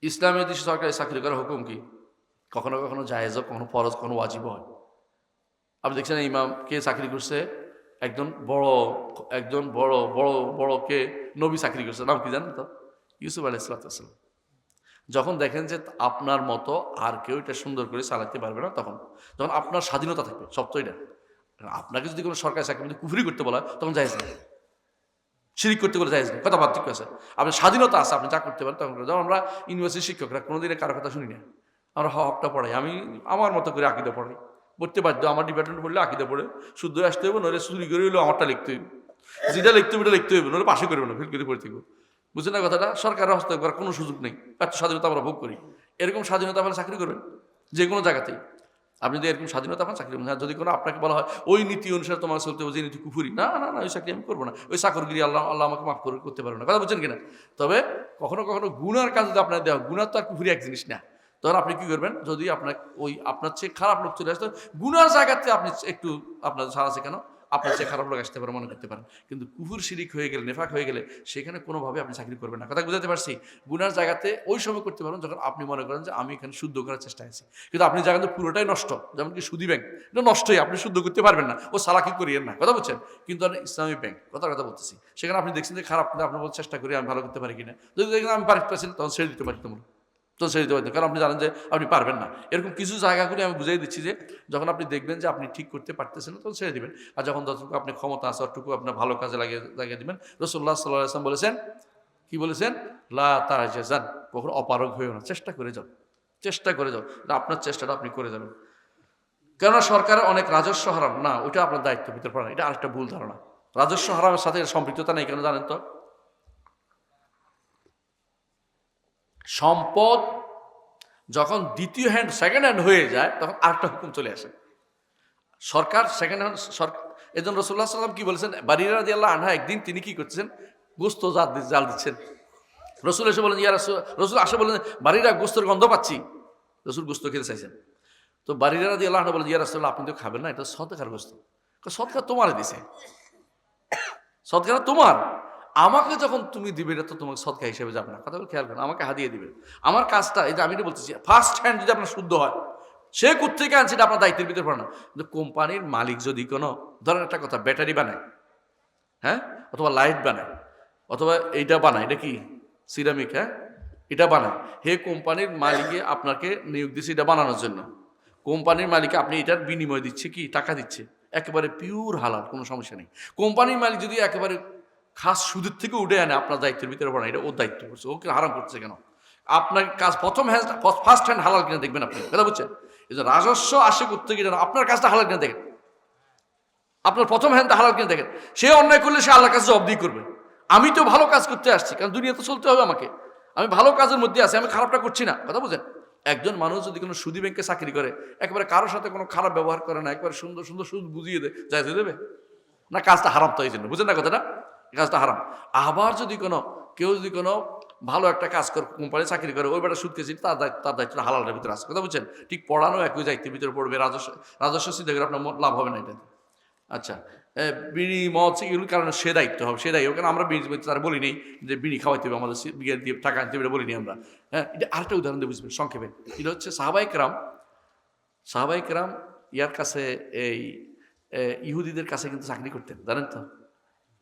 ইসলামের দেশে সরকারি চাকরি করার হুকুম কি? কখনো কখনো জায়েজ, কখনো ফরজ, কখনো ওয়াজিব হয়। আপনি দেখছেন ইমাম কে চাকরি করছে, একজন বড় একজন বড় বড় বড় কে নবী চাকরি করছে, নাম কি জানেন তো? ইউসুফ আলাইহিস সালাম। যখন দেখেন যে আপনার মতো আর কেউ এটা সুন্দর করে চালাতে পারবে না, তখন যখন আপনার স্বাধীনতা থাকবে, সব তো এটা। আপনাকে যদি কোনো সরকারি চাকরির মধ্যে কুফরি করতে বলা হয়, তখন জায়েজ নেই, শিরিক করতে বলে জায়েজ নেই, কথা পার্থক্য আছে। আপনার স্বাধীনতা আছে, আপনি যা করতে পারেন তখন। যেমন আমরা ইউনিভার্সিটির শিক্ষকরা কোনোদিনে কারো কথা শুনি না, আমরা হকটা পড়াই, আমি আমার মতো করে আকিদা পড়াই, পড়তে বাধ্য। আমার ডিপার্টমেন্ট পড়লে আকিদা পড়ে শুদ্ধ আসতে হবে, নইলে চুরি করে হইলেও আমারটা লিখতে হইবে, যেটা লিখতে হবে এটা লিখতে হইবে, নইলে পাশে করবে না, ফেল করে পড়ে থাকবো। বুঝছেন না কথাটা? সরকারের হস্তক্ষেপ করার কোনো সুযোগ নেই, এত স্বাধীনতা আমরা ভোগ করি। এরকম স্বাধীনতা আপনারা চাকরি করবেন যে কোনো জায়গাতেই। আপনি যদি এরকম স্বাধীনতা পান চাকরি করবেন। যদি কোনো আপনাকে বলা হয় ওই নীতি অনুসারে তোমার চলতে হবে, যে নীতি কুফুরি, না না না, ওই চাকরি আমি করবো না, ওই চাকরগিরি আল্লাহ আল্লাহ আমাকে মাফ করতে পারবে না, কথা বুঝছেন কিনা? তবে কখনো কখনো গুনার কাজ যদি আপনার দেওয়া, গুনার তো আর কুফুরি এক জিনিস না। তখন আপনি কি করবেন? যদি আপনার ওই আপনার চেয়ে খারাপ লোক চলে আসতো, গুনার জায়গাতে আপনি একটু আপনার ছাড় আছে কেন, আপনার চেয়ে খারাপ লোক আসতে পারে, মনে করতে পারেন। কিন্তু কুফুর শিরিক হয়ে গেলে, নেফাক হয়ে গেলে, সেখানে কোনোভাবে আপনি চাকরি করবেন না, কথা বুঝাতে পারছি? গুনার জায়গাতে ওই সময় করতে পারবেন যখন আপনি মনে করেন যে আমি এখানে শুদ্ধ করার চেষ্টা আছি, কিন্তু আপনি জায়গাতে পুরোটাই নষ্ট, যেমন কি সুদী ব্যাংক, এটা নষ্টই, আপনি শুদ্ধ করতে পারবেন না, ও সালাকি করিয়েন না, কথা বলছেন? কিন্তু ইসলামী ব্যাংক, কথা বলতেছি, সেখানে আপনি দেখছেন যে খারাপ, কিন্তু আপনি বলতে চেষ্টা করি আমি ভালো করতে পারি কিনা, যদি দেখেন আমি পারতেছেন, তখন ছেড়ে দিতে পারি, তোমরা তো ছেড়ে দিতে পারতেন, কারণ আপনি জানেন যে আপনি পারবেন না। এরকম কিছু জায়গাগুলি আমি বুঝাই দিচ্ছি যে যখন আপনি দেখবেন যে আপনি ঠিক করতে পারতেছেন না, তখন ছেড়ে দিবেন। আর যখন যতটুকু আপনি ক্ষমতা আছে ততটুকু আপনার ভালো কাজে লাগিয়ে দিবেন। রাসূলুল্লাহ সাল্লাল্লাহু আলাইহি ওয়াসাল্লাম বলেছেন, কি বলেছেন? লা তা'জাজান, কখনো অপারগ হইও না, চেষ্টা করে যাও, চেষ্টা করে যাও, আপনার চেষ্টাটা আপনি করে যাবেন। কেননা সরকারের অনেক রাজস্ব হারাম না, ওইটা আপনার দায়িত্বের ভিতরে পড়ে না, এটা আরেকটা ভুল ধারণা। রাজস্ব হারামের সাথে সম্পৃক্ততা নেই, কেন জানেন তো? সম্পদ যখন দ্বিতীয় হ্যান্ড, সেকেন্ড হ্যান্ড হয়ে যায়, তখন আরেকটা হুকুম চলে আসে। সরকার সেকেন্ড হ্যান্ড সরকার, এই জন্য রাসূলুল্লাহ সাল্লাল্লাহু আলাইহি ওয়াসাল্লাম কি বলেছেন? বারিরা রাদিয়াল্লাহু আনহা একদিন তিনি কি করতেছেন? গোস্ত জাল দিচ্ছেন। রসুল এসে বলেন, ইয়া রাসূল, রসুল আসে বলেন, বারিরা গোস্তের গন্ধ পাচ্ছি। রসুল গোস্ত খেতে চাইছেন। তো বারিরা রাদিয়াল্লাহু আনহা বলেন, ইয়া রাসূলুল্লাহ, আপনি তো খাবেন না, এটা সদকার গোস্ত। সদকা তোমারে দিছে, সদকাটা তোমার, আমাকে যখন তুমি দিবে এটা তো তোমাকে সদকা হিসেবে যাবে না, কথা বলে খেয়াল করেন, আমাকে হাদিয়ে দিবে। আমার কাজটা, এই যে আমি এটা বলতেছি, ফার্স্ট হ্যান্ড যদি আপনার শুদ্ধ হয়, সে কোত্থেকে আনছে এটা আপনার দায়িত্বের ভিতরে পড়ে না। কিন্তু কোম্পানির মালিক যদি কোনো, ধরেন একটা কথা, ব্যাটারি বানায়, হ্যাঁ, অথবা লাইট বানায়, অথবা এইটা বানায়, এটা কি সিরামিক, হ্যাঁ, এটা বানায়, হে কোম্পানির মালিকে আপনাকে নিয়োগ দিচ্ছে এটা বানানোর জন্য। কোম্পানির মালিক আপনি এটার বিনিময় দিচ্ছে কি, টাকা দিচ্ছে, একেবারে পিওর হালাল, কোনো সমস্যা নেই। কোম্পানির মালিক যদি একেবারে খাস সুদের থেকে উঠে আনে, আপনার দায়িত্বের ভিতরে পড়ে না, এটা ওর দায়িত্ব করছে, ওকে হারাম করছে কেন? আপনার কাজ প্রথম হ্যান্ড, ফার্স্ট হ্যান্ড হালাল কিনা দেখবেন আপনি, কথা বুঝছেন? এই যে রাজস্ব আসে করতে গিয়ে আপনার কাজটা হালাল কিনা দেখেন, আপনার প্রথম হ্যান্ড হালাল কিনা দেখেন। সে অন্যায় করলে সে আল্লাহর কাছে জবাবদিহি করবে। আমি তো ভালো কাজ করতে আসছি, কারণ দুনিয়া তো চলতে হবে আমাকে, আমি ভালো কাজের মধ্যে আছি, আমি খারাপটা করছি না, কথা বুঝেন? একজন মানুষ যদি কোনো সুদী ব্যাংকে চাকরি করে, একেবারে কারোর সাথে কোনো খারাপ ব্যবহার করে না, একবারে সুন্দর সুন্দর সুদ বুঝিয়ে দেয়, যাইতে দেবে না? কাজটা হারাম তো, এই জন্য, বুঝেন না কথাটা? কাজটা হারাম। আবার যদি কেউ যদি কোনো ভালো একটা কাজ করে, কোম্পানি চাকরি করে, ওই বেটা সুদ খেয়েছি, তার দায়িত্বটা হালালের ভিতরে আছে, কথা বুঝছেন? ঠিক পড়ানো একই দায়িত্বের ভিতরে পড়বে, রাজস্ব চিন্তা করে আপনার লাভ হবে না এটা। আচ্ছা, বিড়ি মদ এগুলোর কারণে সে দায়িত্ব হবে, সে দায়ী, কারণ আমরা বিড়ি তারা বলি নেই যে বিড়ি খাওয়াইতে হবে, আমাদের দিয়ে টাকা আনতে হবে, এটা বলিনি আমরা। হ্যাঁ, এটা আরেকটা উদাহরণ দিয়ে বুঝবেন সংক্ষেপে। এটা হচ্ছে সাহাবায়ে কেরাম ইয়ার কাছে, এই ইহুদিদের কাছে কিন্তু চাকরি করতেন, জানেন তো?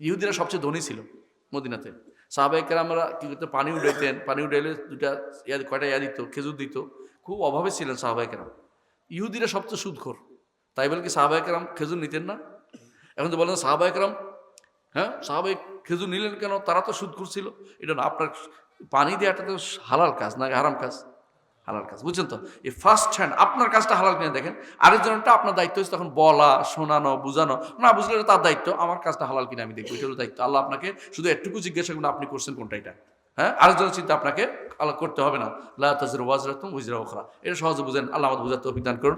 ইহুদিরা সবচেয়ে ধনী ছিল মদিনাতে। সাহাবায়ে কেরামরা কি করতে, পানি উঠাইতেন, পানি উঠাইলে কয়টা দিত, খেজুর দিত, খুব অভাবে ছিলেন সাহাবায়ে কেরাম। ইহুদিরা সবচেয়ে সুদখোর, তাই বলে কি সাহাবায়ে কেরাম খেজুর নিতেন না? এখন তো বলেন সাহাবায়ে কেরাম, হ্যাঁ, সাহাবায়ে খেজুর নিলেন কেন? তারা তো সুদখোর ছিল। এটা না, আপনার পানি দেওয়াটা তো হালাল কাজ না হারাম কাজ? হালাল কাজ, বুঝছেন তো? এই ফার্স্ট হ্যান্ড আপনার কাজটা হালাল কিনা দেখেন। আরেকজনটা আপনার দায়িত্ব হচ্ছে তখন বলা, শোনানো, বুঝানো, না বুঝলে এটা তার দায়িত্ব, আমার কাজটা হালাল কিনা আমি দেখবো, এটারও দায়িত্ব। আল্লাহ আপনাকে শুধু একটুকু জিজ্ঞাসা করুন আপনি করছেন কোনটা, এটা, হ্যাঁ, আরেকজনের চিন্তা আপনাকে আলাদা করতে হবে না। লা তাজিরু ওয়াজরাতুন উযরা উখরা, এটা সহজে বুঝেন, আল্লাহ আমাদের বুঝার তৌফিক দান করুন।